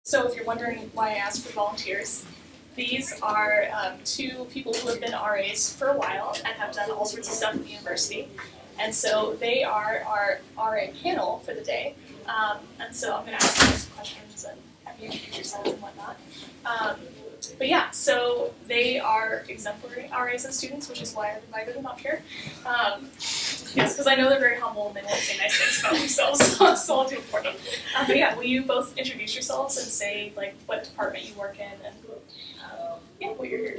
So if you're wondering why I asked for volunteers, these are two people who have been RAs for a while and have done all sorts of stuff at the university. And so they are our RA panel for the day. And so I'm going to ask you some questions and have you introduce yourselves and whatnot. But yeah, so they are exemplary RAs and students, which is why I've invited them up here. Yes, because I know they're very humble and they won't say nice things about themselves, so I'll do it for them. But yeah, will you both introduce yourselves and say like what department you work in and yeah, what you're here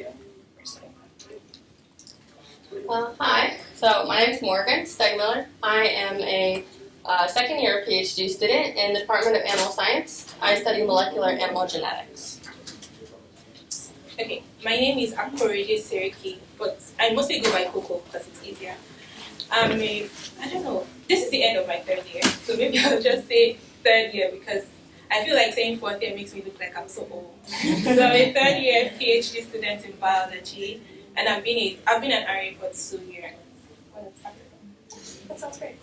doing? Hi, so my name is Morgan Stegmiller. I am a second year PhD student in the Department of Animal Science. I study molecular animal genetics. Okay, my name is Akorede Seriki, but I mostly go by Coco because it's easier. I don't know, this is the end of my third year, so maybe I'll just say third year because I feel like saying fourth year makes me look like I'm so old. So I'm a third year PhD student in biology, and I've been an RA for 2 years. That sounds great.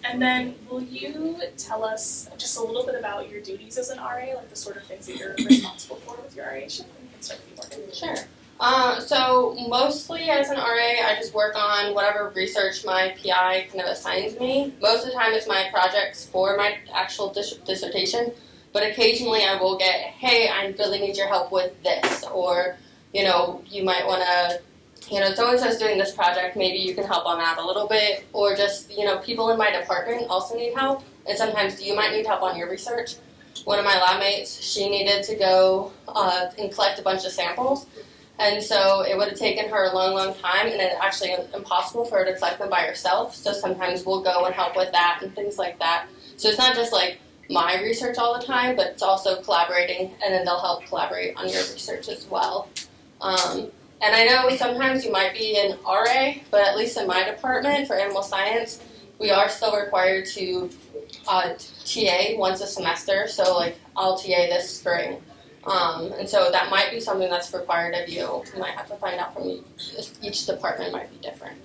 And then will you tell us just a little bit about your duties as an RA, like the sort of things that you're responsible for with your RA-ship? And can start with you, Morgan. Sure. So mostly as an RA, I just work on whatever research my PI kind of assigns me. Most of the time it's my projects for my actual dissertation, but occasionally I will get, hey, I really need your help with this, or, you might want to, so-and-so's doing this project, maybe you can help on that a little bit, or just, people in my department also need help, and sometimes you might need help on your research. One of my lab mates, she needed to go and collect a bunch of samples, and so it would have taken her a long, long time, and it's actually impossible for her to collect them by herself, so sometimes we'll go and help with that and things like that. So it's not just like my research all the time, but it's also collaborating, and then they'll help collaborate on your research as well. And I know sometimes you might be an RA, but at least in my department for animal science, we are still required to TA once a semester, so like I'll TA this spring. And so that might be something that's required of you. You might have to find out from each department might be different.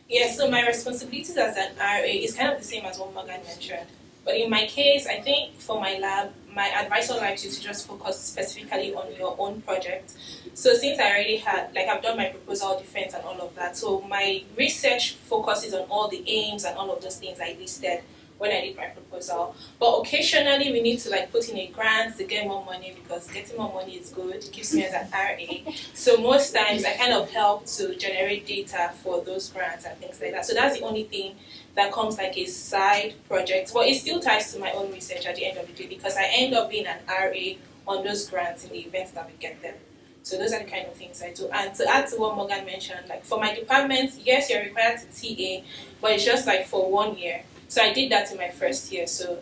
Yeah, so my responsibilities as an RA is kind of the same as what Morgan mentioned. But in my case, I think for my lab, my advisor likes you to just focus specifically on your own project. So since I already I've done my proposal defense and all of that, so my research focuses on all the aims and all of those things I listed when I did my proposal. But occasionally we need to put in a grant to get more money because getting more money is good, it keeps me as an RA. So most times I kind of help to generate data for those grants and things like that. So that's the only thing that comes like a side project, but it still ties to my own research at the end of the day because I end up being an RA on those grants in the events that we get them. So those are the kind of things I do. And to add to what Morgan mentioned, for my department, yes, you're required to TA, but it's just for 1 year. So I did that in my first year, so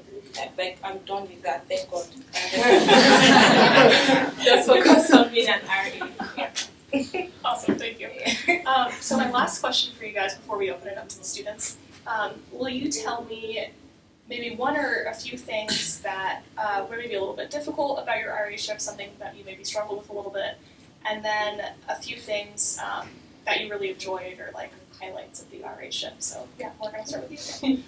I'm done with that, thank God. Just focus on being an RA. Yeah. Awesome, thank you. So my last question for you guys before we open it up to the students, will you tell me maybe one or a few things that were maybe a little bit difficult about your RA-ship, something that you maybe struggled with a little bit, and then a few things that you really enjoyed or highlights of the RA-ship. So yeah, we're going to start with you.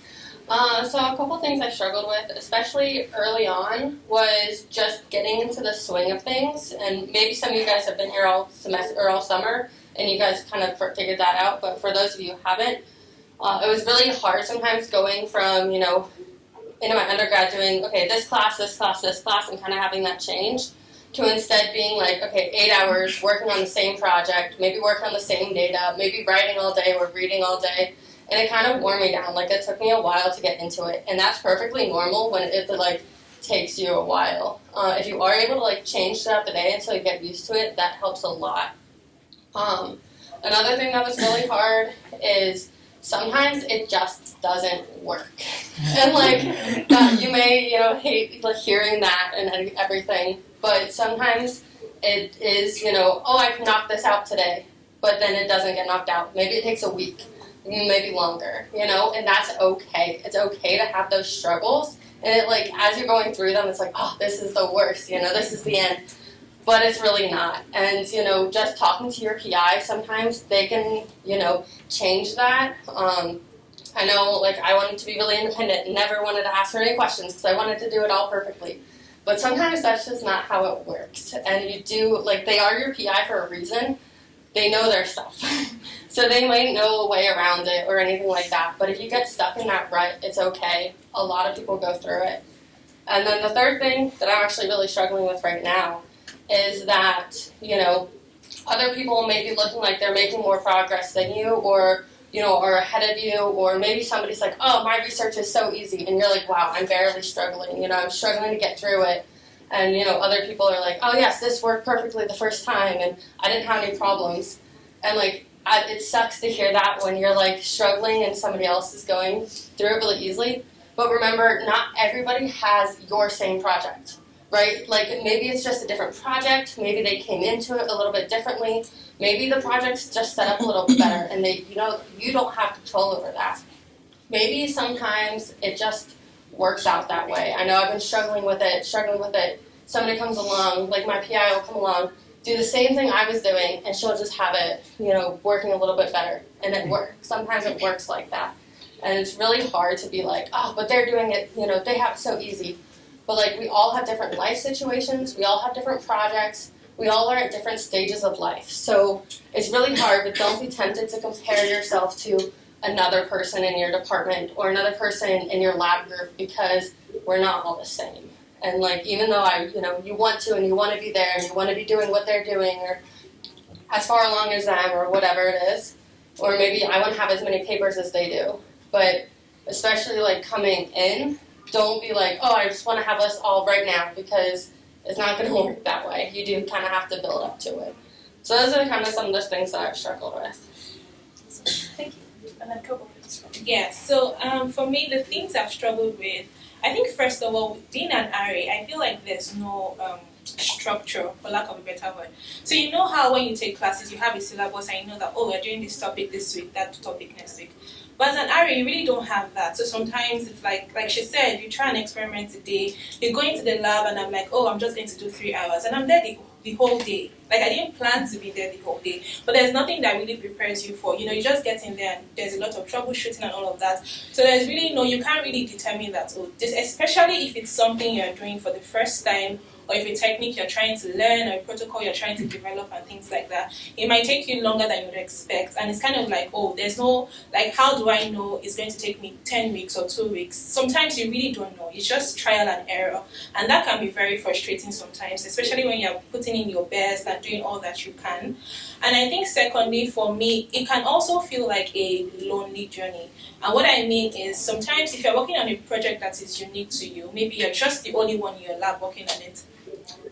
So a couple things I struggled with, especially early on, was just getting into the swing of things. And maybe some of you guys have been here all semester or all summer, and you guys kind of figured that out. But for those of you who haven't, it was really hard sometimes going from into my undergrad doing this class, and kind of having that change to instead being 8 hours working on the same project, maybe working on the same data, maybe writing all day or reading all day. And it kind of wore me down. It took me a while to get into it. And that's perfectly normal when it takes you a while. If you are able to change throughout the day until you get used to it, that helps a lot. Another thing that was really hard is sometimes it just doesn't work. And you may hate hearing that and everything, but sometimes it is I can knock this out today, but then it doesn't get knocked out. Maybe it takes a week. Maybe longer, and that's okay. It's okay to have those struggles, and it as you're going through them, it's this is the worst, this is the end, but it's really not. And just talking to your PI, sometimes they can change that. I know, like, I wanted to be really independent and never wanted to ask her any questions because I wanted to do it all perfectly. But sometimes that's just not how it works. And you do, like, they are your PI for a reason. They know their stuff. So they might know a way around it or anything like that. But if you get stuck in that rut, it's okay. A lot of people go through it. And then the third thing that I'm actually really struggling with right now is that, you know, other people may be looking like they're making more progress than you, or, you know, are ahead of you, or maybe somebody's like, oh, my research is so easy, and you're like, wow, I'm barely struggling, you know, I'm struggling to get through it. And, you know, other people are like, oh, yes, this worked perfectly the first time, and I didn't have any problems. And, like, it sucks to hear that when you're, like, struggling and somebody else is going through it really easily. But remember, not everybody has your same project, right? Like, maybe it's just a different project. Maybe they came into it a little bit differently. Maybe the project's just set up a little bit better, and they, you know, you don't have control over that. Maybe sometimes it just works out that way. I know I've been struggling with it. Somebody comes along, like my PI will come along, do the same thing I was doing, and she'll just have it, you know, working a little bit better, and it works. Sometimes it works like that. And it's really hard to be like, oh, but they're doing it, you know, they have it so easy. But, like, we all have different life situations. We all have different projects. We all are at different stages of life. So it's really hard, but don't be tempted to compare yourself to another person in your department or another person in your lab group, because we're not all the same. And, like, even though you want to and you want to be there and you want to be doing what they're doing or as far along as them or whatever it is, or maybe I want to have as many papers as they do. But especially, like, coming in, don't be like, oh, I just want to have us all right now, because it's not going to work that way. You do kind of have to build up to it. So those are kind of some of the things that I've struggled with. Thank you. And then Kobo. Yeah, so for me, the things I've struggled with, I think first of all, being an RA, I feel like there's no structure, for lack of a better word. So you know how when you take classes, you have a syllabus and you know that, oh, we're doing this topic this week, that topic next week. But as an RA, you really don't have that. So sometimes it's like she said, you try an experiment today, you go into the lab and I'm like, oh, I'm just going to do 3 hours. And I'm there the whole day. Like, I didn't plan to be there the whole day. But there's nothing that really prepares you for, you know, you just get in there and there's a lot of troubleshooting and all of that. So there's really you can't really determine that, oh, this, especially if it's something you're doing for the first time, or if a technique you're trying to learn, or a protocol you're trying to develop and things like that. It might take you longer than you would expect. And it's kind of like, oh, there's no, like, how do I know it's going to take me 10 weeks or 2 weeks? Sometimes you really don't know. It's just trial and error. And that can be very frustrating sometimes, especially when you're putting in your best and doing all that you can. And I think secondly, for me, it can also feel like a lonely journey. And what I mean is, sometimes if you're working on a project that is unique to you, maybe you're just the only one in your lab working on it,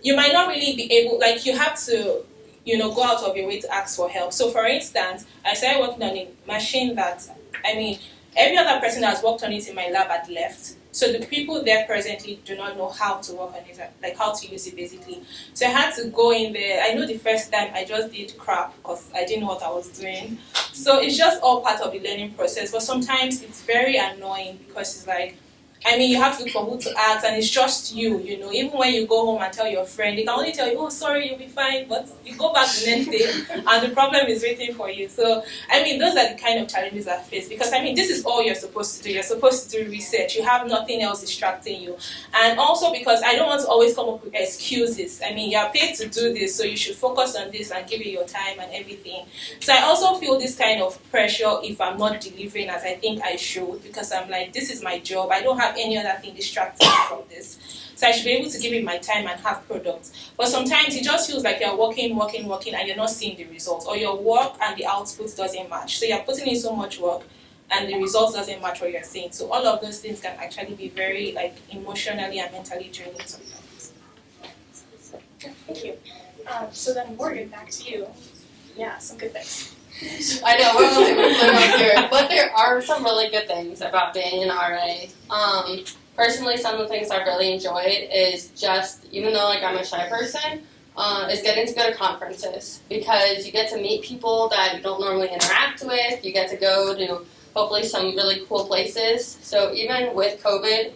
you might not really be able, like, you have to, go out of your way to ask for help. So for instance, I started working on a machine that, every other person that has worked on it in my lab had left. So the people there presently do not know how to work on it, like how to use it basically. So I had to go in there. I know the first time I just did crap because I didn't know what I was doing. So it's just all part of the learning process. But sometimes it's very annoying because it's like, you have to look for who to ask, and it's just you, Even when you go home and tell your friend, they can only tell you, oh, sorry, you'll be fine, but you go back the next day, and the problem is waiting for you. So, those are the kind of challenges I face, because, this is all you're supposed to do. You're supposed to do research. You have nothing else distracting you. And also because I don't want to always come up with excuses. You're paid to do this, so you should focus on this and give it your time and everything. So I also feel this kind of pressure if I'm not delivering as I think I should, because I'm like, this is my job. I don't have any other thing distracting me from this. So I should be able to give it my time and have products. But sometimes it just feels like you're working, and you're not seeing the results, or your work and the output doesn't match. So you're putting in so much work and the results doesn't match what you're seeing. So all of those things can actually be very emotionally and mentally draining sometimes. Thank you. So then Morgan, back to you. Yeah, some good things. I know, we're only right here, but there are some really good things about being an RA. Personally, some of the things I've really enjoyed is just, even though I'm a shy person, is getting to go to conferences, because you get to meet people that you don't normally interact with. You get to go to hopefully some really cool places. So even with COVID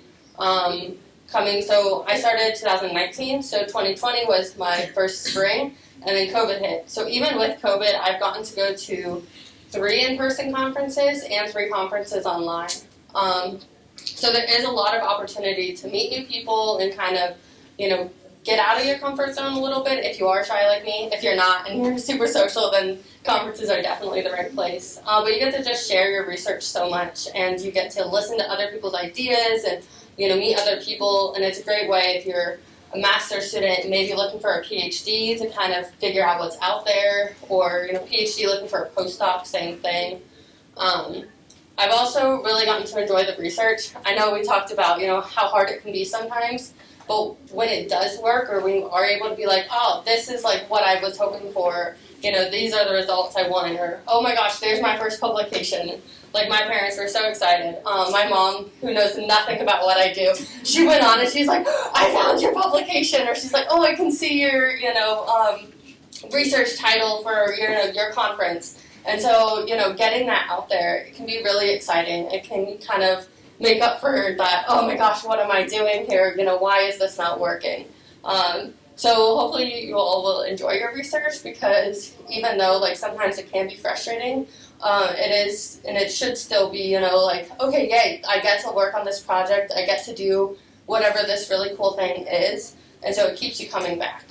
coming, so I started 2019, so 2020 was my first spring. And then COVID hit. So even with COVID, I've gotten to go to 3 in-person conferences and 3 conferences online. So there is a lot of opportunity to meet new people and kind of, get out of your comfort zone a little bit if you are shy like me. If you're not and you're super social, then conferences are definitely the right place. But you get to just share your research so much, and you get to listen to other people's ideas and, meet other people, and it's a great way if you're a master's student, maybe looking for a PhD to kind of figure out what's out there, or PhD looking for a postdoc, same thing. I've also really gotten to enjoy the research. I know we talked about how hard it can be sometimes, but when it does work, or when you are able to be like, oh, this is like what I was hoping for, these are the results I want, or oh my gosh, there's my first publication. Like, my parents were so excited. My mom, who knows nothing about what I do, she went on and she's like, I found your publication. Or she's like, oh, I can see your, research title for your conference. And so, getting that out there, it can be really exciting. It can kind of make up for that, oh my gosh, what am I doing here? Why is this not working? So hopefully you all will enjoy your research, because even though sometimes it can be frustrating, it is, and it should still be, okay, yay, I get to work on this project, I get to do whatever this really cool thing is, and so it keeps you coming back.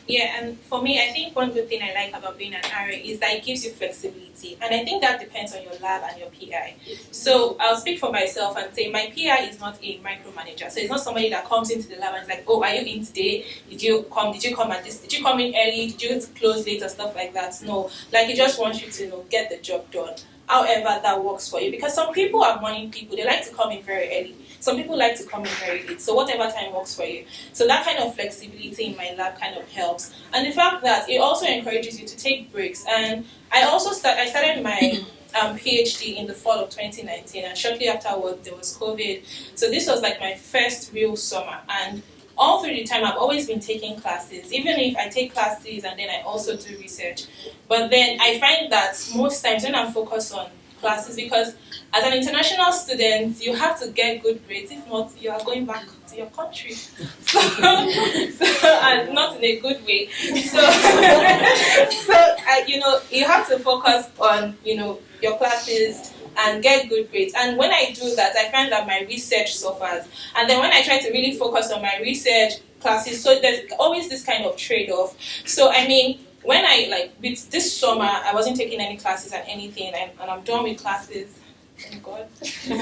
Yeah, and for me, I think one good thing I like about being an RA is that it gives you flexibility, and I think that depends on your lab and your PI. So I'll speak for myself and say my PI is not a micromanager, so it's not somebody that comes into the lab and is like, oh, are you in today? Did you come at this? Did you come in early? Did you close late or stuff like that? No, he just wants you to get the job done. However that works for you, because some people are morning people, they like to come in very early. Some people like to come in very late, so whatever time works for you. So that kind of flexibility in my lab kind of helps. And the fact that it also encourages you to take breaks. And I started my PhD in the fall of 2019, and shortly afterwards there was COVID. So this was my first real summer, and all through the time I've always been taking classes, even if I take classes and then I also do research. But then I find that most times when I'm focused on classes, because as an international student, you have to get good grades. If not, you are going back to your country. So and not in a good way. So, you have to focus on, your classes and get good grades. And when I do that, I find that my research suffers. And then when I try to really focus on my research classes, so there's always this kind of trade-off. So, when with this summer, I wasn't taking any classes and anything, and I'm done with classes. Thank God. So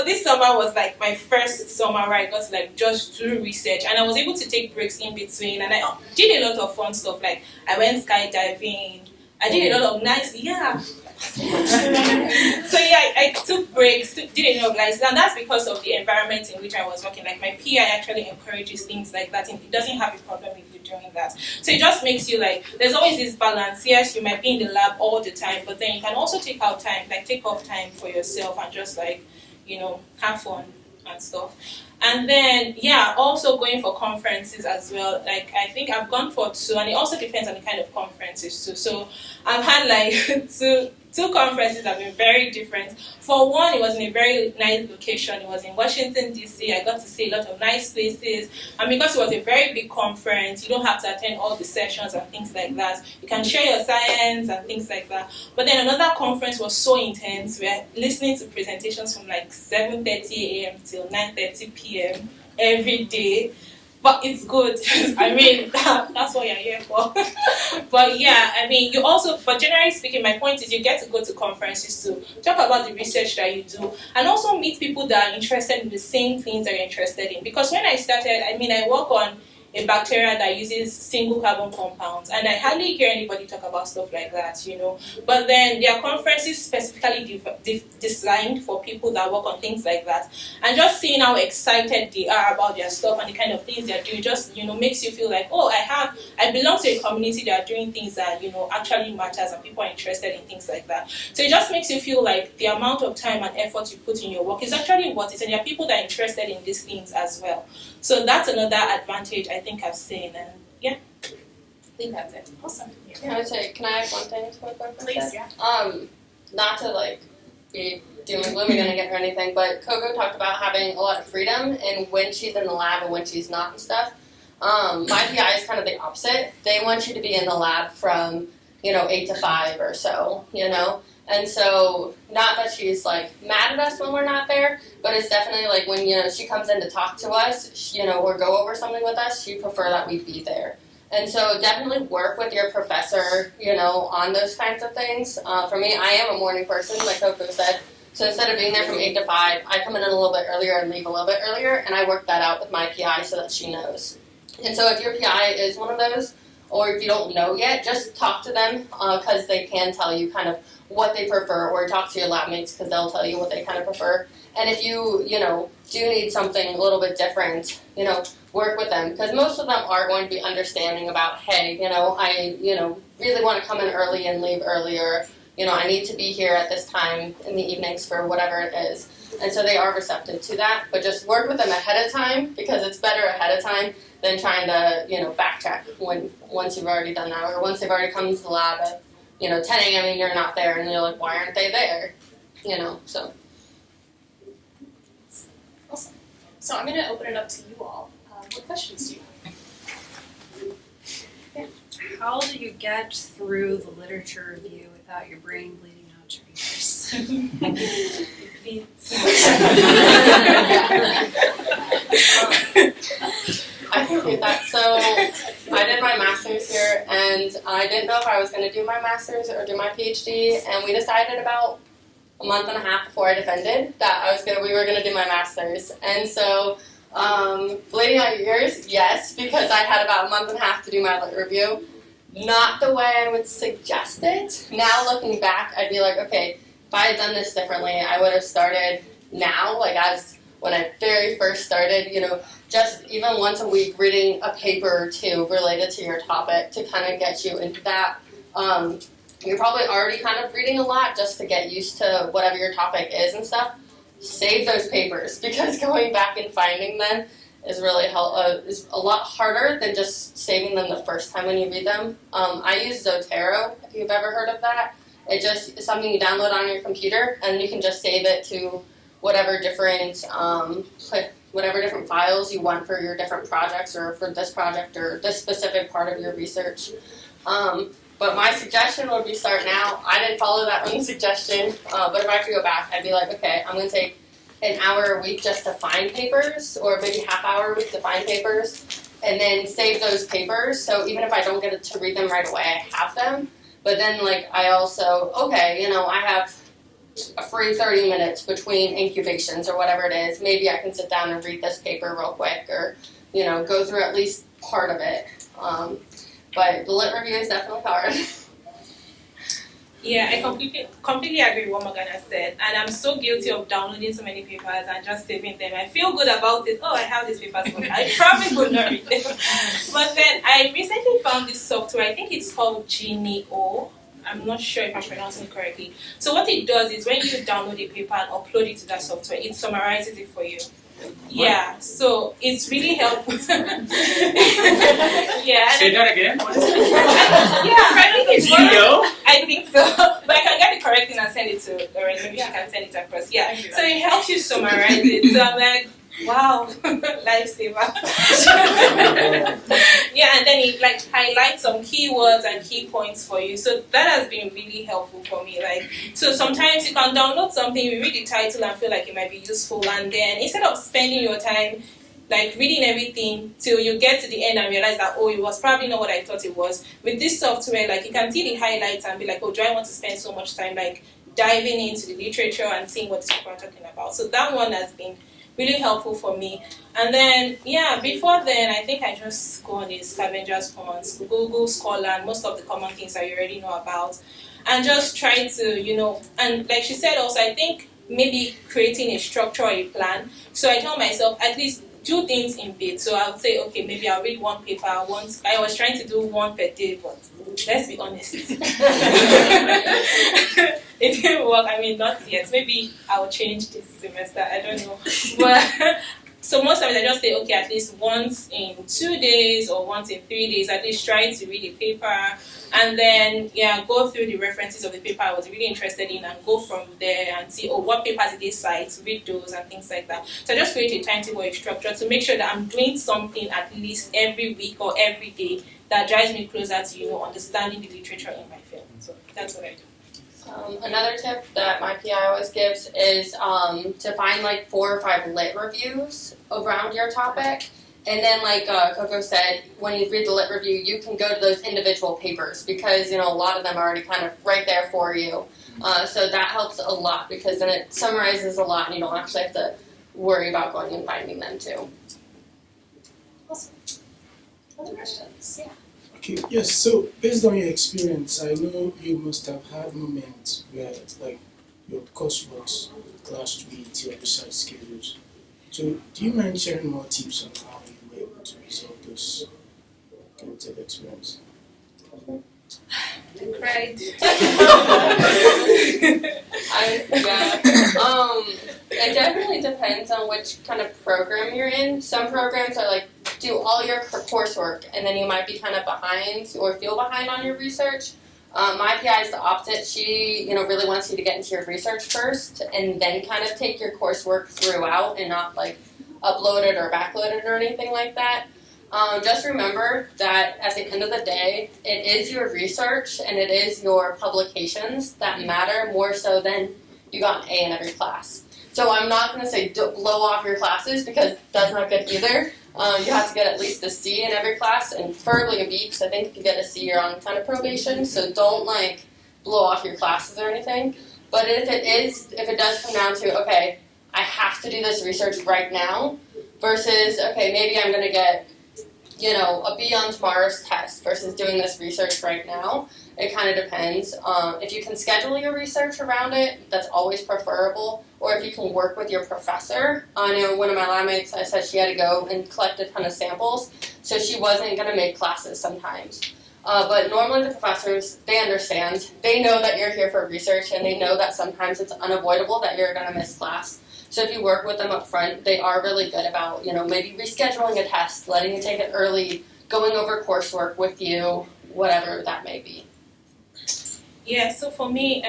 this summer was my first summer where I got to just do research, and I was able to take breaks in between, and I did a lot of fun stuff. I went skydiving. I did a lot of nice, So I took breaks, did a lot of and that's because of the environment in which I was working. My PI actually encourages things like that, and it doesn't have a problem with you doing that. So it just makes you there's always this balance. Yes, you might be in the lab all the time, but then you can also take off time for yourself and just have fun and stuff. And then, also going for conferences as well. I think I've gone for 2, and it also depends on the kind of conferences too. So I've had two conferences that have been very different. For one, it was in a very nice location. It was in Washington, D.C. I got to see a lot of nice places. And because it was a very big conference, you don't have to attend all the sessions and things like that. You can share your science and things like that. But then another conference was so intense. We are listening to presentations from 7:30 a.m. till 9:30 p.m. every day. But it's good. That's what you're here for. But you also, but generally speaking, my point is you get to go to conferences to talk about the research that you do, and also meet people that are interested in the same things that you're interested in. Because when I started, I work on a bacteria that uses single carbon compounds, and I hardly hear anybody talk about stuff like that, But then there are conferences specifically designed for people that work on things like that, and just seeing how excited they are about their stuff and the kind of things they're doing just makes you feel I belong to a community that are doing things that actually matters, and people are interested in things like that. So it just makes you feel like the amount of time and effort you put in your work is actually worth it, and there are people that are interested in these things as well. So that's another advantage I think I've seen, and I think that's it. Awesome. Can I add one thing to what Coco Please, said? Not to be doom and glooming or anything, but Coco talked about having a lot of freedom and when she's in the lab and when she's not and stuff. My PI is kind of the opposite. They want you to be in the lab from 8 to 5 or so, And so, not that she's like mad at us when we're not there, but it's definitely like when, she comes in to talk to us, or go over something with us, she'd prefer that we be there. And so definitely work with your professor, on those kinds of things. For me, I am a morning person, like Coco said. So instead of being there from 8 to 5, I come in a little bit earlier and leave a little bit earlier, and I work that out with my PI so that she knows. And so if your PI is one of those, or if you don't know yet, just talk to them because they can tell you kind of what they prefer, or talk to your lab mates because they'll tell you what they kind of prefer. And if you, do need something a little bit different, work with them because most of them are going to be understanding about, hey, I, really want to come in early and leave earlier. I need to be here at this time in the evenings for whatever it is. And so they are receptive to that, but just work with them ahead of time because it's better ahead of time than trying to, backtrack once you've already done that or once they've already come to the lab at, 10 a.m. and you're not there and you're like, why aren't they there? So. Awesome. So I'm going to open it up to you all. What questions do you have? How do you get through the literature review without your brain bleeding out your ears? I can do that. So I did my master's here, and I didn't know if I was going to do my master's or do my PhD, and we decided about a month and a half before I defended that we were going to do my master's. And so bleeding out your ears, yes, because I had about a month and a half to do my lit review. Not the way I would suggest it. Now looking back, I'd be like, okay, if I had done this differently, I would have started now, like as when I very first started, just even once a week reading a paper or two related to your topic to kind of get you into that. You're probably already kind of reading a lot just to get used to whatever your topic is and stuff. Save those papers because going back and finding them is really is a lot harder than just saving them the first time when you read them. I use Zotero, if you've ever heard of that. It just is something you download on your computer, and you can just save it to whatever different files you want for your different projects or for this project or this specific part of your research. But my suggestion would be start now. I didn't follow that one suggestion, but if I could go back, I'd be like, okay, I'm going to take an hour a week just to find papers, or maybe half hour a week to find papers, and then save those papers. So even if I don't get to read them right away, I have them. But then, I also, I have a free 30 minutes between incubations or whatever it is. Maybe I can sit down and read this paper real quick, or, go through at least part of it. But the lit review is definitely hard. Yeah, I completely agree with what Morgana said, and I'm so guilty of downloading so many papers and just saving them. I feel good about it. Oh, I have these papers, but I probably would not read them. But then I recently found this software. I think it's called Genio. I'm not sure if I'm pronouncing it correctly. So what it does is when you download a paper and upload it to that software, it summarizes it for you. Yeah, so it's really helpful. Yeah. Say that again. Yeah, I think it's Genio? I think so. But I can get the correct thing and send it to Lauren. Maybe she can send it across. Yeah. So it helps you summarize it. So I'm like, wow, lifesaver. Yeah, and then it highlights some keywords and key points for you. So that has been really helpful for me. So sometimes you can download something, you read the title and feel like it might be useful, and then instead of spending your time reading everything till you get to the end and realize that, oh, it was probably not what I thought it was. With this software, you can see the highlights and be like, oh, do I want to spend so much time diving into the literature and seeing what people are talking about? So that one has been really helpful for me. And then, before then, I think I just go on the scavengers hunts, Google Scholar, and most of the common things that you already know about, and just try to, and like she said also, I think maybe creating a structure or a plan. So I tell myself, at least do things in bits. So I would say, okay, maybe I'll read one paper once. I was trying to do one per day, but let's be honest. It didn't work. Not yet. Maybe I'll change this semester. I don't know. But so most times I just say, okay, at least once in 2 days or once in 3 days, at least try to read a paper. And then, go through the references of the paper I was really interested in and go from there and see, what papers did they cite, read those and things like that. So I just create a timetable, a structure to make sure that I'm doing something at least every week or every day that drives me closer to, understanding the literature in my field. So that's what I do. Another tip that my PI always gives is to find like 4 or 5 lit reviews around your topic. And then like Coco said, when you read the lit review, you can go to those individual papers because, a lot of them are already kind of right there for you. So that helps a lot because then it summarizes a lot and you don't actually have to worry about going and finding them too. Awesome. Other questions? Yeah. Okay, yes, so based on your experience, I know you must have had moments where like your coursework clashed with your research schedules. So do you mind sharing more tips on how you were able to resolve those kinds of experience? I cried. It definitely depends on which kind of program you're in. Some programs are like, do all your coursework, and then you might be kind of behind or feel behind on your research. My PI is the opposite. She, really wants you to get into your research first, and then kind of take your coursework throughout, and not like upload it or backload it or anything like that. Just remember that at the end of the day, it is your research and it is your publications that matter more so than you got an A in every class. So I'm not going to say blow off your classes because that's not good either. You have to get at least a C in every class and preferably a B because I think if you get a C, you're on kind of probation. So don't like blow off your classes or anything. But if it does come down to, okay, I have to do this research right now versus, okay, maybe I'm going to get a B on tomorrow's test versus doing this research right now. It kind of depends. If you can schedule your research around it, that's always preferable. Or if you can work with your professor. I know one of my lab mates, I said she had to go and collect a ton of samples, so she wasn't going to make classes sometimes. But normally the professors, they understand. They know that you're here for research, and they know that sometimes it's unavoidable that you're going to miss class. So if you work with them up front, they are really good about, maybe rescheduling a test, letting you take it early, going over coursework with you, whatever that may be. Yeah, so for me,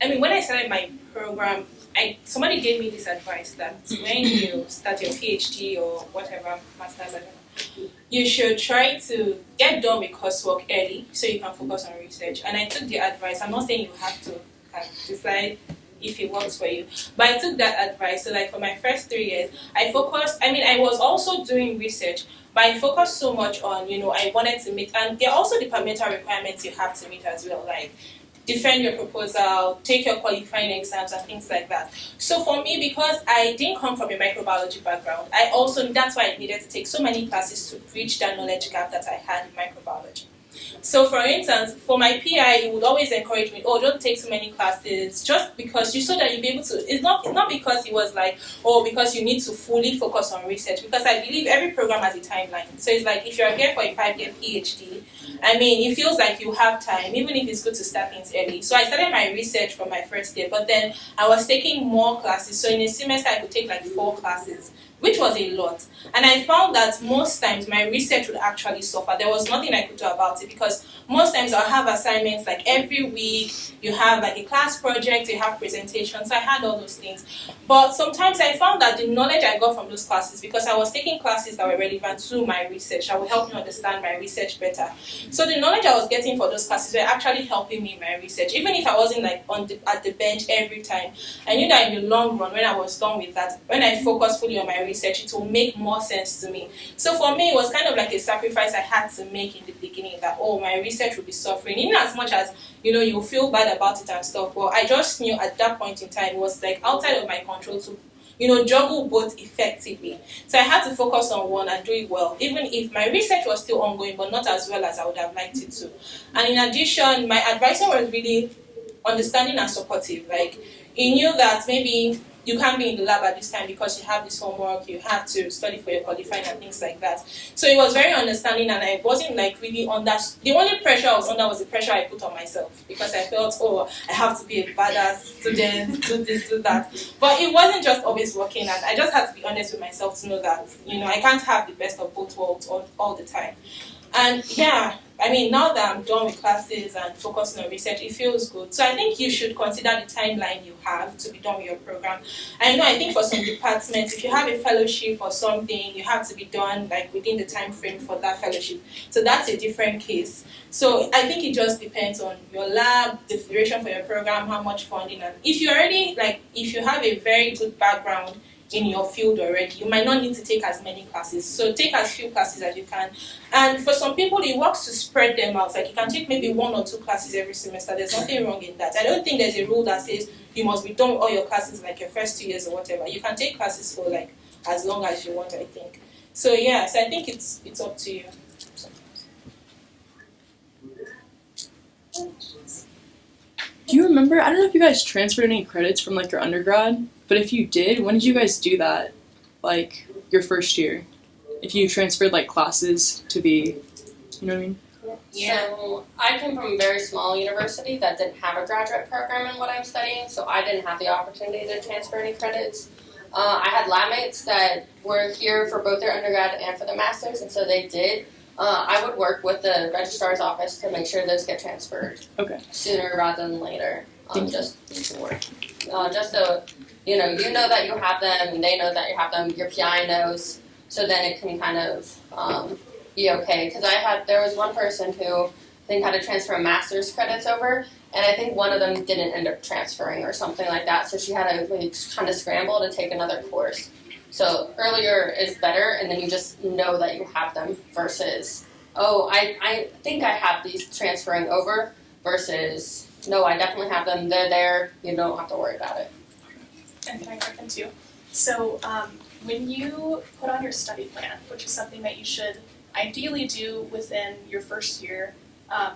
when I started my program, somebody gave me this advice that when you start your PhD or whatever, master's, I don't know, you should try to get done with coursework early so you can focus on research. And I took the advice. I'm not saying you have to decide if it works for you, but I took that advice. So like for my first 3 years, I was also doing research, but I focused so much on, I wanted to meet, and there are also departmental requirements you have to meet as well, like defend your proposal, take your qualifying exams and things like that. So for me, because I didn't come from a microbiology background, that's why I needed to take so many classes to bridge that knowledge gap that I had in microbiology. So for instance, for my PI, he would always encourage me, don't take so many classes, just because so that you'll be able to, it's not because he was like, because you need to fully focus on research, because I believe every program has a timeline. So it's like, if you're here for a 5-year PhD, it feels like you have time, even if it's good to start things early. So I started my research from my first year, but then I was taking more classes. So in a semester, I could take like 4 classes, which was a lot. And I found that most times my research would actually suffer. There was nothing I could do about it because most times I'll have assignments like every week, you have like a class project, you have presentations, so I had all those things. But sometimes I found that the knowledge I got from those classes, because I was taking classes that were relevant to my research, that would help me understand my research better. So the knowledge I was getting for those classes were actually helping me in my research. Even if I wasn't like at the bench every time, I knew that in the long run, when I was done with that, when I focused fully on my research, it will make more sense to me. So for me, it was kind of like a sacrifice I had to make in the beginning, that my research would be suffering, even as much as you feel bad about it and stuff. But I just knew at that point in time it was like outside of my control to juggle both effectively. So I had to focus on one and do it well, even if my research was still ongoing, but not as well as I would have liked it to. And in addition, my advisor was really understanding and supportive. Like, he knew that maybe you can't be in the lab at this time because you have this homework, you have to study for your qualifying and things like that. So he was very understanding, and I wasn't like really under. The only pressure I was under was the pressure I put on myself, because I felt, I have to be a badass student, do this, do that. But it wasn't just always working, and I just had to be honest with myself to know that, I can't have the best of both worlds all the time. And yeah, I mean, now that I'm done with classes and focusing on research, it feels good. So I think you should consider the timeline you have to be done with your program. I think for some departments, if you have a fellowship or something, you have to be done like within the time frame for that fellowship. So that's a different case. So I think it just depends on your lab, the duration for your program, how much funding, and if you already if you have a very good background in your field already, you might not need to take as many classes. So take as few classes as you can. And for some people, it works to spread them out. Like you can take maybe 1 or 2 classes every semester. There's nothing wrong in that. I don't think there's a rule that says you must be done with all your classes like your first 2 years or whatever. You can take classes for like as long as you want, I think. So yeah, so I think it's up to you. Do you remember? I don't know if you guys transferred any credits from like your undergrad, but if you did, when did you guys do that? Like your first year? If you transferred like classes to be, you know what I mean? Yeah. So I came from a very small university that didn't have a graduate program in what I'm studying, so I didn't have the opportunity to transfer any credits. I had lab mates that were here for both their undergrad and for their master's, and so they did. I would work with the registrar's office to make sure those get transferred sooner rather than later. Just so you know that you have them, and they know that you have them. Your PI knows, so then it can kind of be okay. Because there was one person who I think had to transfer a master's credits over, and I think one of them didn't end up transferring or something like that. So she had to like kind of scramble to take another course. So earlier is better, and then you just know that you have them versus, I think I have these transferring over versus, no, I definitely have them. They're there. You don't have to worry about it. And can I jump in too? So when you put on your study plan, which is something that you should ideally do within your first year,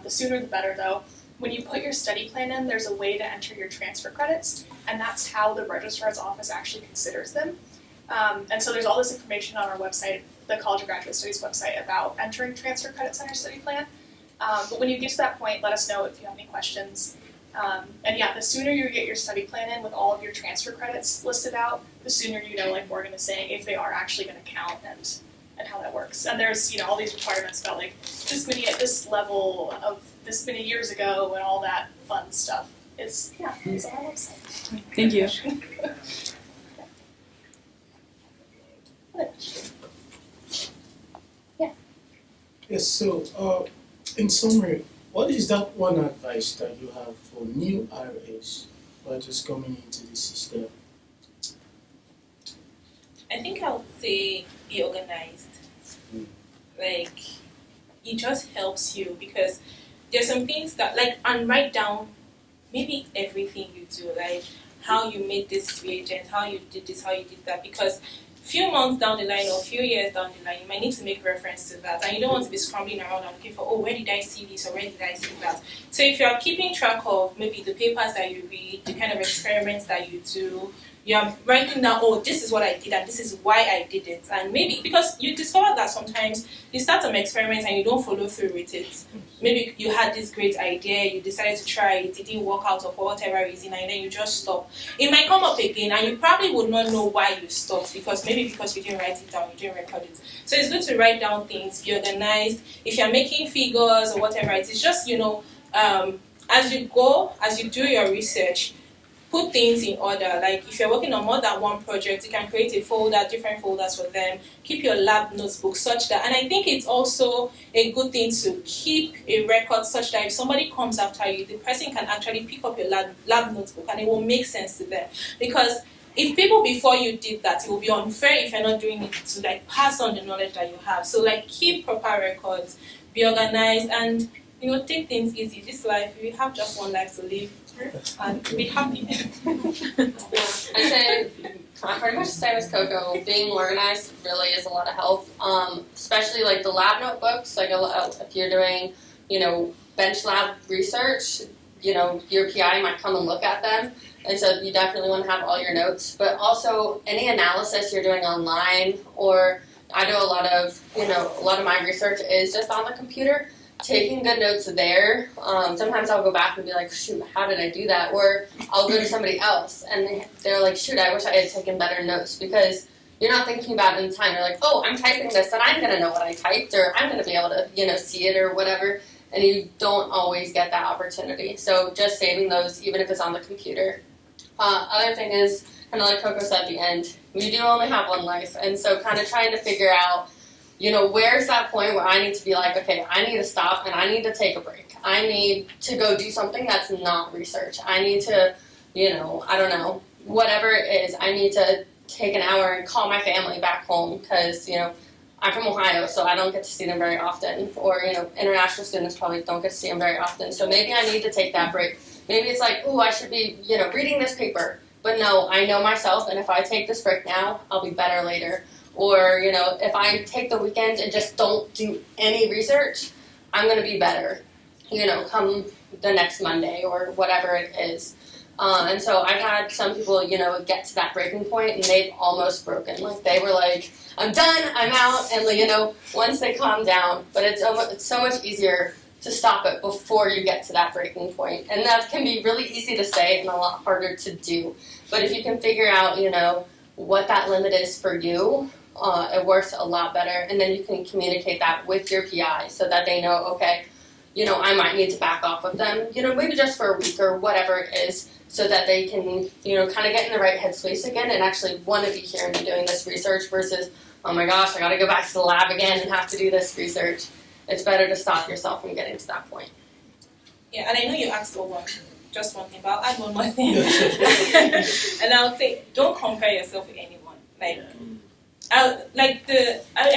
the sooner the better though, when you put your study plan in, there's a way to enter your transfer credits, and that's how the registrar's office actually considers them. And so there's all this information on our website, the College of Graduate Studies website, about entering transfer credits on your study plan. But when you get to that point, let us know if you have any questions. And yeah, the sooner you get your study plan in with all of your transfer credits listed out, the sooner you know, like Morgan was saying, if they are actually going to count and how that works. And there's all these requirements about like this many at this level of this many years ago and all that fun stuff. It's on our website. Thank you. Yes, so in summary, what is that one advice that you have for new RAs who are just coming into the system? I think I would say be organized. Like, it just helps you because there's some things that, and write down maybe everything you do, like how you made this reagent, how you did this, how you did that, because few months down the line or few years down the line, you might need to make reference to that, and you don't want to be scrambling around and looking for, where did I see this or where did I see that? So if you are keeping track of maybe the papers that you read, the kind of experiments that you do, you are writing down, this is what I did and this is why I did it. And maybe, because you discover that sometimes you start some experiments and you don't follow through with it. Maybe you had this great idea, you decided to try it, it didn't work out or for whatever reason, and then you just stop. It might come up again and you probably would not know why you stopped, because you didn't write it down, you didn't record it. So it's good to write down things, be organized. If you're making figures or whatever, it's just, as you do your research, put things in order. Like if you're working on more than one project, you can create a folder, different folders for them. Keep your lab notebook such that, and I think it's also a good thing to keep a record such that if somebody comes after you, the person can actually pick up your lab notebook and it will make sense to them. Because if people before you did that, it will be unfair if you're not doing it to pass on the knowledge that you have. So keep proper records, be organized, and take things easy. This life, we have just one life to live and be happy. I say pretty much the same as Coco. Being organized really is a lot of help, especially the lab notebooks. If you're doing, bench lab research, your PI might come and look at them, and so you definitely want to have all your notes. But also any analysis you're doing online, or I do a lot of my research is just on the computer. Taking good notes there. Sometimes I'll go back and be like, shoot, how did I do that? Or I'll go to somebody else and they're like, shoot, I wish I had taken better notes, because you're not thinking about it in time. You're like, oh, I'm typing this, and I'm going to know what I typed, or I'm going to be able to, see it or whatever. And you don't always get that opportunity. So just saving those, even if it's on the computer. Other thing is, kind of like Coco said at the end, we do only have one life. And so kind of trying to figure out, where's that point where I need to be like, okay, I need to stop and I need to take a break. I need to go do something that's not research. I need to, I don't know, whatever it is, I need to take an hour and call my family back home because, I'm from Ohio, so I don't get to see them very often. Or, international students probably don't get to see them very often. So maybe I need to take that break. Maybe it's like, I should be, reading this paper. But no, I know myself, and if I take this break now, I'll be better later. Or, if I take the weekend and just don't do any research, I'm going to be better, come the next Monday or whatever it is. And so I've had some people, get to that breaking point and they've almost broken. Like they were like, I'm done, I'm out, and once they calm down. But it's so much easier to stop it before you get to that breaking point. And that can be really easy to say and a lot harder to do. But if you can figure out, what that limit is for you, it works a lot better. And then you can communicate that with your PI so that they know, okay, I might need to back off of them, maybe just for a week or whatever it is, so that they can, kind of get in the right headspace again and actually want to be here and doing this research versus, oh my gosh, I got to go back to the lab again and have to do this research. It's better to stop yourself from getting to that point. Yeah, and I know you asked for just one thing, but I'll add one more thing. And I'll say, don't compare yourself with anyone. I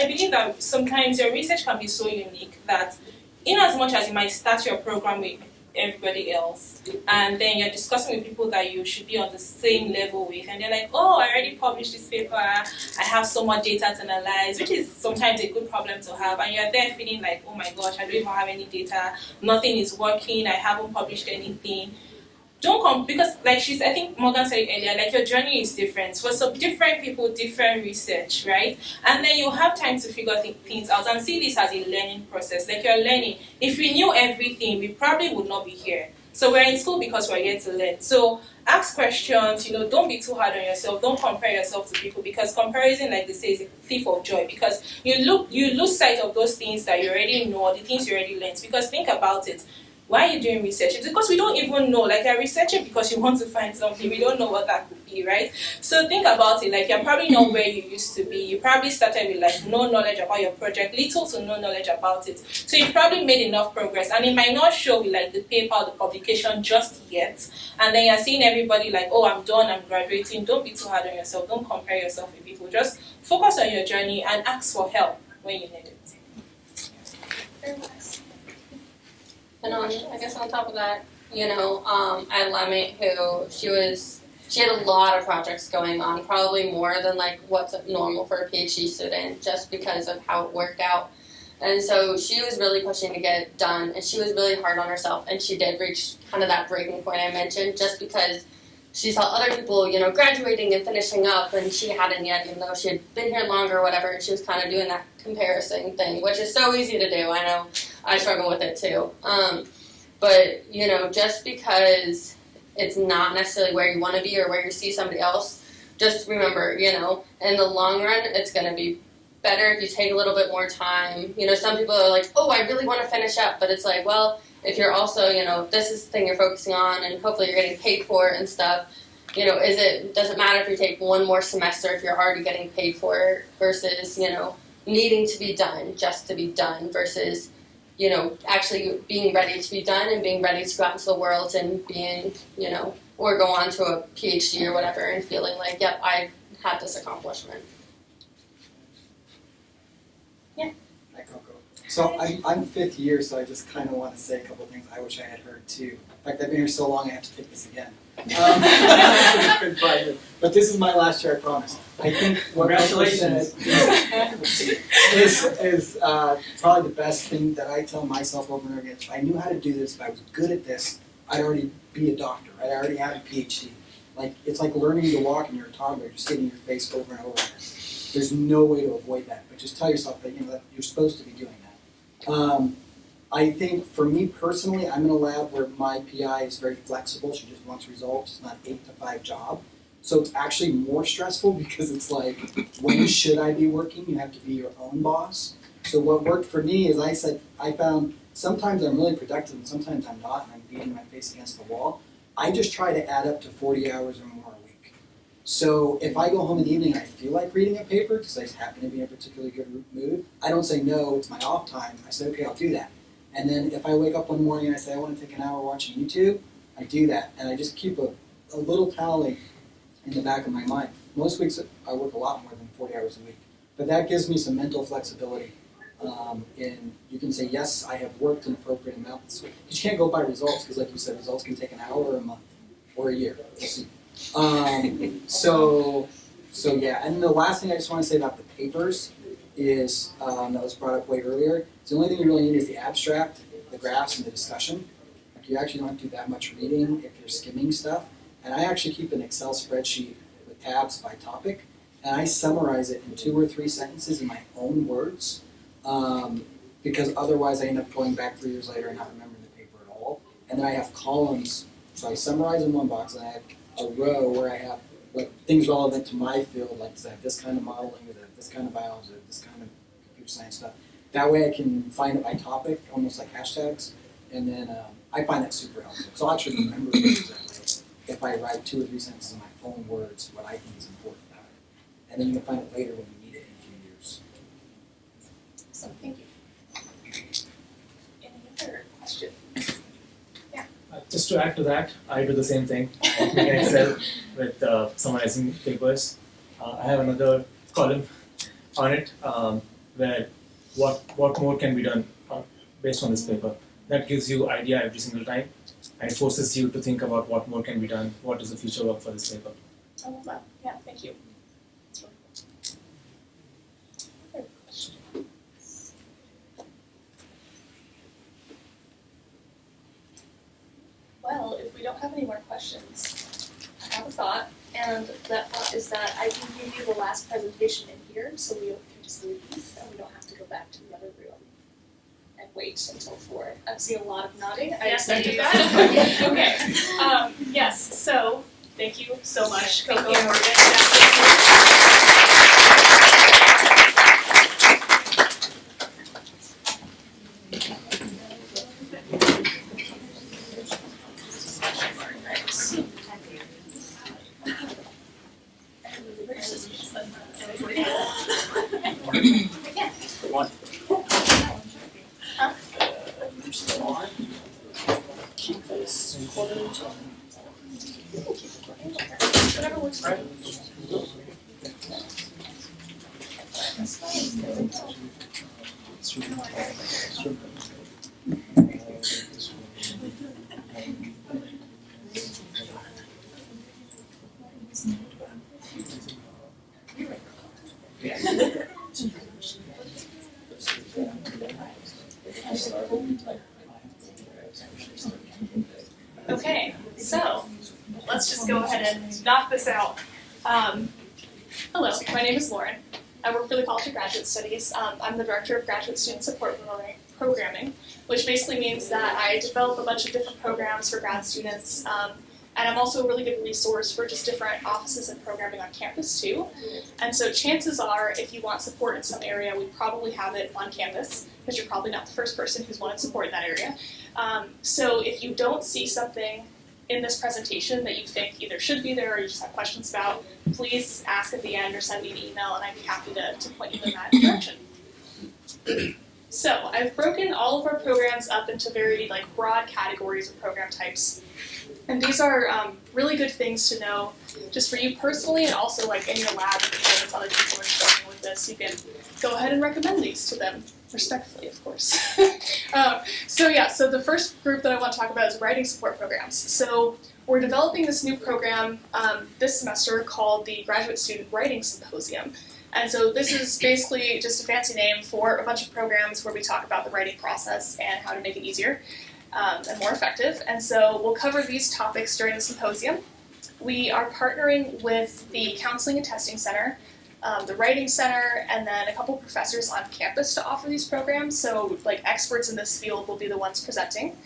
believe that sometimes your research can be so unique that in as much as you might start your program with everybody else, and then you're discussing with people that you should be on the same level with, and they're like, oh, I already published this paper, I have so much data to analyze, which is sometimes a good problem to have, and you're there feeling like, oh my gosh, I don't even have any data, nothing is working, I haven't published anything. Don't because I think Morgan said it earlier, like your journey is different. For some different people, different research, right? And then you have time to figure things out and see this as a learning process. Like you're learning. If we knew everything, we probably would not be here. So we're in school because we're here to learn. So ask questions, don't be too hard on yourself. Don't compare yourself to people because comparison, like they say, is a thief of joy because you lose sight of those things that you already know, or the things you already learned. Because think about it. Why are you doing research? It's because we don't even know. Like you're researching because you want to find something. We don't know what that could be, right? So think about it. Like you're probably not where you used to be. You probably started with like no knowledge about your project, little to no knowledge about it. So you've probably made enough progress, and it might not show with like the paper or the publication just yet. And then you're seeing everybody like, oh, I'm done, I'm graduating. Don't be too hard on yourself. Don't compare yourself with people. Just focus on your journey and ask for help when you need it. Very nice. And I guess on top of that, I had Lemmy who she had a lot of projects going on, probably more than like what's normal for a PhD student, just because of how it worked out. And so she was really pushing to get it done, and she was really hard on herself, and she did reach kind of that breaking point I mentioned, just because she saw other people, graduating and finishing up, and she hadn't yet, even though she had been here longer or whatever, and she was kind of doing that comparison thing, which is so easy to do. I know I struggle with it too. But, just because it's not necessarily where you want to be or where you see somebody else, just remember, in the long run, it's going to be better if you take a little bit more time. Some people are like, oh, I really want to finish up, but it's like, well, if you're also, this is the thing you're focusing on and hopefully you're getting paid for it and stuff, does it matter if you take one more semester if you're already getting paid for it versus, needing to be done just to be done versus, actually being ready to be done and being ready to go out into the world and being, or go on to a PhD or whatever and feeling like, yep, I've had this accomplishment. So I'm fifth year, so I just kind of want to say a couple of things I wish I had heard too. In fact, I've been here so long I have to take this again. Couldn't find it. But this is my last year, I promise. I think what Congratulations. is probably the best thing that I tell myself over and over again. If I knew how to do this, if I was good at this, I'd already be a doctor, right? I already have a PhD. It's like learning to walk and you're a toddler, just hitting your face over and over again. There's no way to avoid that, but just tell yourself that that you're supposed to be doing that. I think for me personally, I'm in a lab where my PI is very flexible. She just wants results. It's not an 8 to 5 job. So it's actually more stressful because it's like, when should I be working? You have to be your own boss. So what worked for me is I found sometimes I'm really productive and sometimes I'm not, and I'm beating my face against the wall. I just try to add up to 40 hours or more a week. So if I go home in the evening and I feel like reading a paper because I just happen to be in a particularly good mood, I don't say no, it's my off time. I say, okay, I'll do that. And then if I wake up one morning and I say I want to take an hour watching YouTube, I do that. And I just keep a little tally in the back of my mind. Most weeks I work a lot more than 40 hours a week. But that gives me some mental flexibility. And you can say, yes, I have worked an appropriate amount this week. You can't go by results because, like you said, results can take an hour or a month or a year. We'll see. So yeah. And the last thing I just want to say about the papers is that was brought up way earlier. So the only thing you really need is the abstract, the graphs, and the discussion. Like you actually don't have to do that much reading if you're skimming stuff. And I actually keep an Excel spreadsheet with tabs by topic, and I summarize it in 2 or 3 sentences in my own words. Because otherwise I end up going back 3 years later and not remembering the paper at all. And then I have columns, so I summarize in one box, and I have a row where I have like things relevant to my field, like does I have this kind of modeling, or this kind of biology, or this kind of computer science stuff. That way I can find it by topic, almost like hashtags, and then I find that super helpful. So I'll actually remember things that way if I write 2 or 3 sentences in my own words, what I think is important about it. And then you can find it later when you need it in a few years. So thank you. Any other questions? Just to add to that, I do the same thing, opening Excel with summarizing papers. I have another column on it where what more can be done based on this paper. That gives you idea every single time, and it forces you to think about what more can be done, what is the future work for this paper. I love that. Yeah, thank you. That's really cool. Other questions? Well, if we don't have any more questions, I have a thought, and that thought is that I can give you the last presentation in here, so we can just leave, and we don't have to go back to the other room and wait until 4. I'm seeing a lot of nodding. I Yes, I expected do. that. Okay. Yes. So thank you so much, Thank Coco you. and Morgan. Whatever works for you. Okay, so let's just go ahead and knock this out. Hello, my name is Lauren. I work for the College of Graduate Studies. I'm the Director of Graduate Student Support Programming, which basically means that I develop a bunch of different programs for grad students, and I'm also a really good resource for just different offices and programming on campus too. And so chances are, if you want support in some area, we probably have it on campus, because you're probably not the first person who's wanted support in that area. So if you don't see something in this presentation that you think either should be there or you just have questions about, please ask at the end or send me an email and I'd be happy to point you in that direction. So I've broken all of our programs up into very broad categories of program types. And these are really good things to know just for you personally, and also in your lab if other people are struggling with this, you can go ahead and recommend these to them. Respectfully, of course. So the first group that I want to talk about is writing support programs. So we're developing this new program this semester called the Graduate Student Writing Symposium. And so this is basically just a fancy name for a bunch of programs where we talk about the writing process and how to make it easier and more effective. And so we'll cover these topics during the symposium. We are partnering with the Counseling and Testing Center, the Writing Center, and then a couple professors on campus to offer these programs. So experts in this field will be the ones presenting.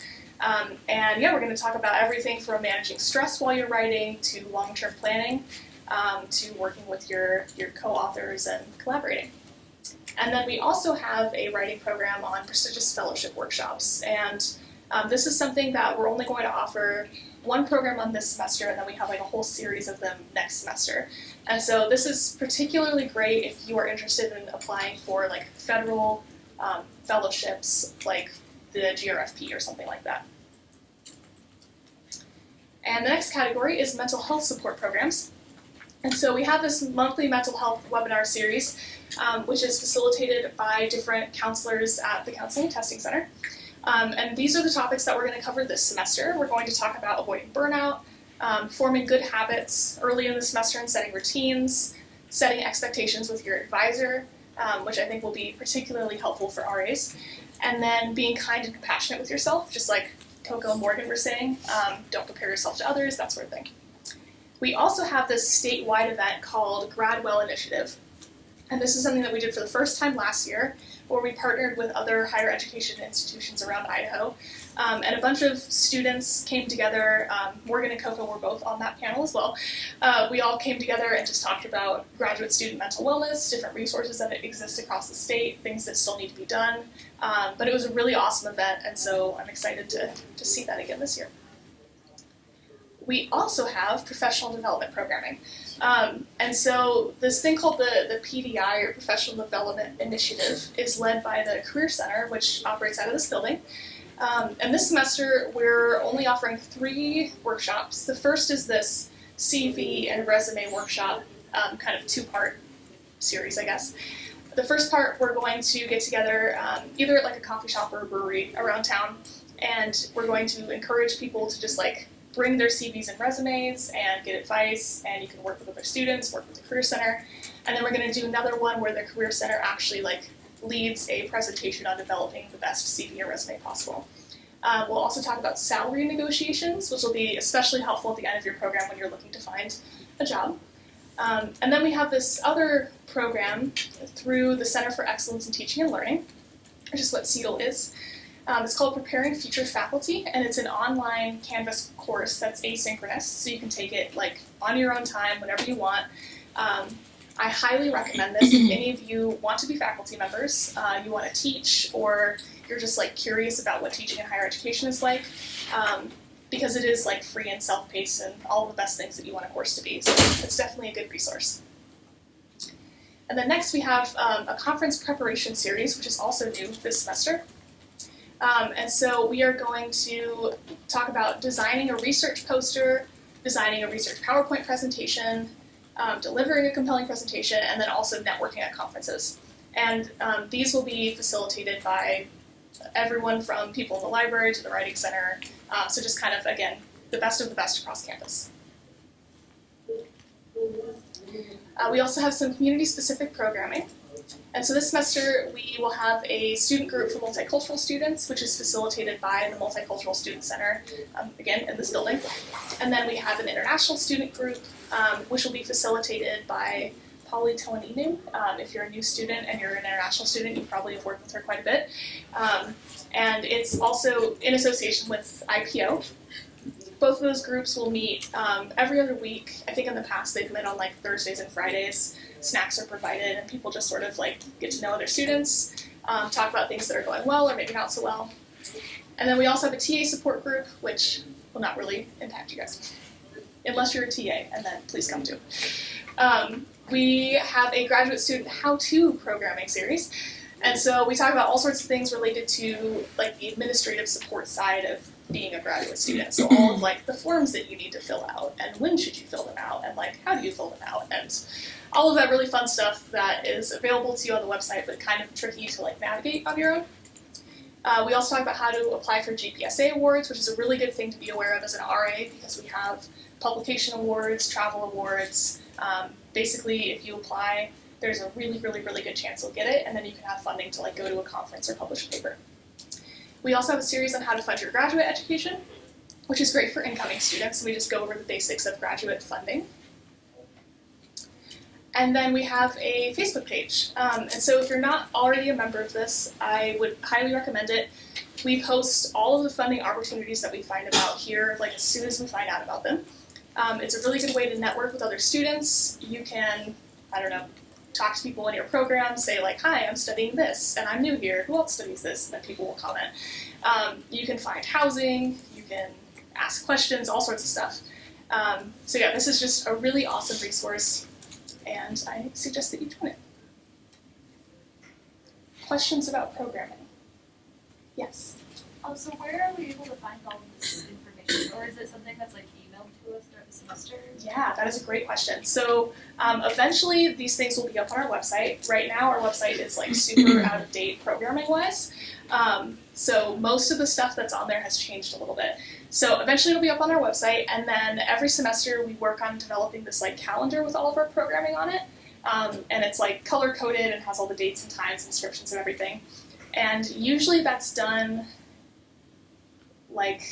We're going to talk about everything from managing stress while you're writing to long-term planning. to working with your co-authors and collaborating. And then we also have a writing program on prestigious fellowship workshops. And this is something that we're only going to offer one program on this semester, and then we have like a whole series of them next semester. And so this is particularly great if you are interested in applying for like federal fellowships like the GRFP or something like that. And the next category is mental health support programs. And so we have this monthly mental health webinar series, which is facilitated by different counselors at the Counseling Testing Center. And these are the topics that we're going to cover this semester. We're going to talk about avoiding burnout, forming good habits early in the semester and setting routines, setting expectations with your advisor, which I think will be particularly helpful for RAs, and then being kind and compassionate with yourself, just like Coco and Morgan were saying. Don't compare yourself to others, that sort of thing. We also have this statewide event called Gradwell Initiative. And this is something that we did for the first time last year, where we partnered with other higher education institutions around Idaho. And a bunch of students came together. Morgan and Coco were both on that panel as well. We all came together and just talked about graduate student mental wellness, different resources that exist across the state, things that still need to be done. But it was a really awesome event, and so I'm excited to see that again this year. We also have professional development programming. And so this thing called the PDI, or Professional Development Initiative, is led by the Career Center, which operates out of this building. And this semester, we're only offering 3 workshops. The first is this CV and resume workshop, kind of 2-part series, I guess. The first part, we're going to get together either at like a coffee shop or a brewery around town, and we're going to encourage people to just like bring their CVs and resumes and get advice, and you can work with other students, work with the Career Center. And then we're going to do another one where the Career Center actually like leads a presentation on developing the best CV or resume possible. We'll also talk about salary negotiations, which will be especially helpful at the end of your program when you're looking to find a job. And then we have this other program through the Center for Excellence in Teaching and Learning, which is what CETL is. It's called Preparing Future Faculty, and it's an online Canvas course that's asynchronous, so you can take it like on your own time, whenever you want. I highly recommend this if any of you want to be faculty members, you want to teach, or you're just like curious about what teaching in higher education is like, because it is like free and self-paced and all the best things that you want a course to be. So it's definitely a good resource. And then next we have a conference preparation series, which is also new this semester. And so we are going to talk about designing a research poster, designing a research PowerPoint presentation, delivering a compelling presentation, and then also networking at conferences. And these will be facilitated by everyone from people in the library to the Writing Center, so just kind of, again, the best of the best across campus. We also have some community-specific programming. And so this semester, we will have a student group for multicultural students, which is facilitated by the Multicultural Student Center, again, in this building. And then we have an international student group, which will be facilitated by Polly Toaninu. If you're a new student and you're an international student, you probably have worked with her quite a bit. And it's also in association with IPO. Both of those groups will meet every other week. I think in the past they've met on like Thursdays and Fridays. Snacks are provided, and people just sort of like get to know other students, talk about things that are going well or maybe not so well. And then we also have a TA support group, which will not really impact you guys, unless you're a TA, and then please come too. We have a graduate student how-to programming series, and so we talk about all sorts of things related to like the administrative support side of being a graduate student. So all of like the forms that you need to fill out, and when should you fill them out, and like how do you fill them out, and all of that really fun stuff that is available to you on the website, but kind of tricky to like navigate on your own. We also talk about how to apply for GPSA awards, which is a really good thing to be aware of as an RA, because we have publication awards, travel awards. Basically, if you apply, there's a really, really, really good chance you'll get it, and then you can have funding to like go to a conference or publish a paper. We also have a series on how to fund your graduate education, which is great for incoming students. We just go over the basics of graduate funding. And then we have a Facebook page. And so if you're not already a member of this, I would highly recommend it. We post all of the funding opportunities that we find about here, like as soon as we find out about them. It's a really good way to network with other students. You can, I don't know, talk to people in your program, say like, hi, I'm studying this, and I'm new here, who else studies this? And then people will comment. You can find housing, you can ask questions, all sorts of stuff. So yeah, this is just a really awesome resource, and I suggest that you join it. Questions about programming? Yes? So where are we able to find all of this information? Or is it something that's like emailed to us throughout the semester? Yeah, that is a great question. So eventually these things will be up on our website. Right now our website is like super out of date programming wise. So most of the stuff that's on there has changed a little bit. So eventually it'll be up on our website, and then every semester we work on developing this like calendar with all of our programming on it. And it's like color coded and has all the dates and times and descriptions and everything. And usually that's done like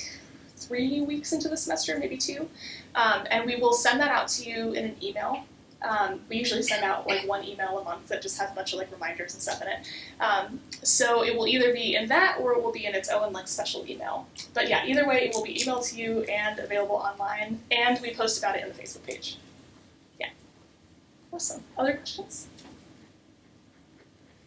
3 weeks into the semester, maybe 2. And we will send that out to you in an email. We usually send out like 1 email a month that just has a bunch of like reminders and stuff in it. So it will either be in that or it will be in its own like special email. But yeah, either way, it will be emailed to you and available online, and we post about it in the Facebook page. Yeah. Awesome. Other questions?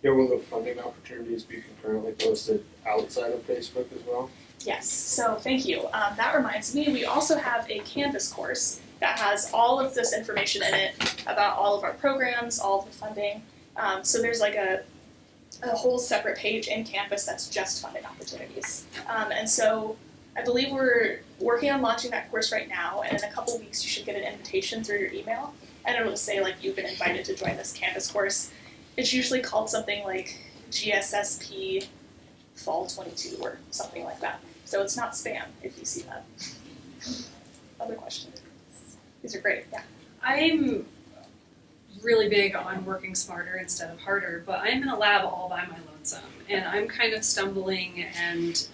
Yeah, will the funding opportunities be concurrently posted outside of Facebook as well? Yes, so thank you. That reminds me, we also have a Canvas course that has all of this information in it about all of our programs, all of the funding. So there's like a whole separate page in Canvas that's just funding opportunities. And so I believe we're working on launching that course right now, and in a couple weeks you should get an invitation through your email, and it'll just say like you've been invited to join this Canvas course. It's usually called something like GSSP Fall 22 or something like that. So it's not spam if you see that. Other questions? These are great, yeah. I'm really big on working smarter instead of harder, but I'm in a lab all by my lonesome, and I'm kind of stumbling and,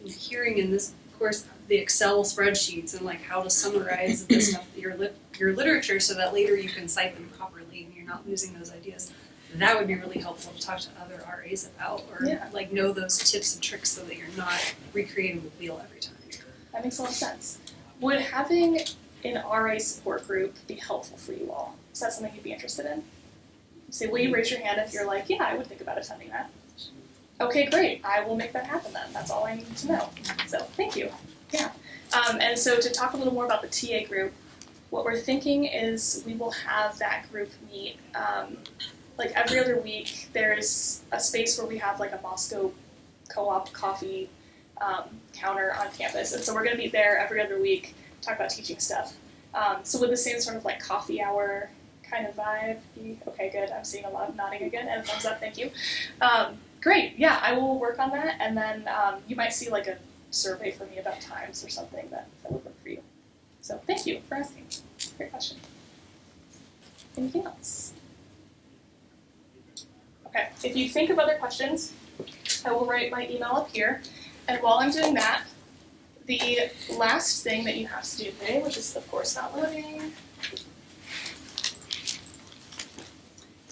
hearing in this course the Excel spreadsheets and like how to summarize this stuff, your literature, so that later you can cite them properly and you're not losing those ideas. That would be really helpful to talk to other RAs about, or like know those tips and tricks so that you're not recreating the wheel every time. That makes a lot of sense. Would having an RA support group be helpful for you all? Is that something you'd be interested in? Say, will you raise your hand if you're like, yeah, I would think about attending that? Okay, great. I will make that happen then. That's all I need to know. So thank you. Yeah. And so to talk a little more about the TA group, what we're thinking is we will have that group meet like every other week. There's a space where we have like a Moscow co-op coffee counter on campus. And so we're going to meet there every other week, talk about teaching stuff. So with the same sort of like coffee hour kind of vibe. Okay, good. I'm seeing a lot of nodding again and thumbs up. Thank you. Great. Yeah, I will work on that. And then you might see like a survey for me about times or something that would work for you. So thank you for asking. Great question. Anything else? Okay, if you think of other questions, I will write my email up here. And while I'm doing that, the last thing that you have to do today, which is of course not loading,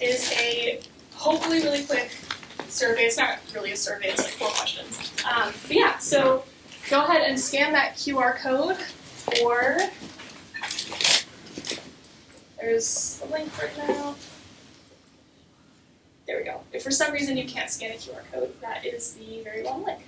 is a hopefully really quick survey. It's not really a survey, it's like 4 questions. But yeah, so go ahead and scan that QR code, or there's a link right now. There we go. If for some reason you can't scan a QR code, that is the very long link.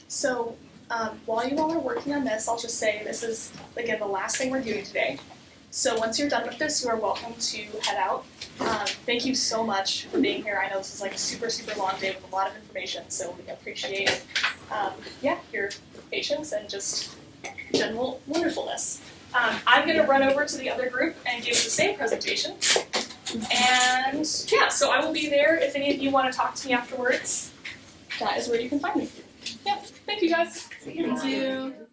So while you all are working on this, I'll just say this is, again, the last thing we're doing today. So once you're done with this, you are welcome to head out. Thank you so much for being here. I know this is like a super, super long day with a lot of information, so we appreciate your patience and just general wonderfulness. I'm going to run over to the other group and give the same presentation. And yeah, so I will be there if any of you want to talk to me afterwards. That is where you can find me. Yeah, thanks. Thank you guys. Thank you.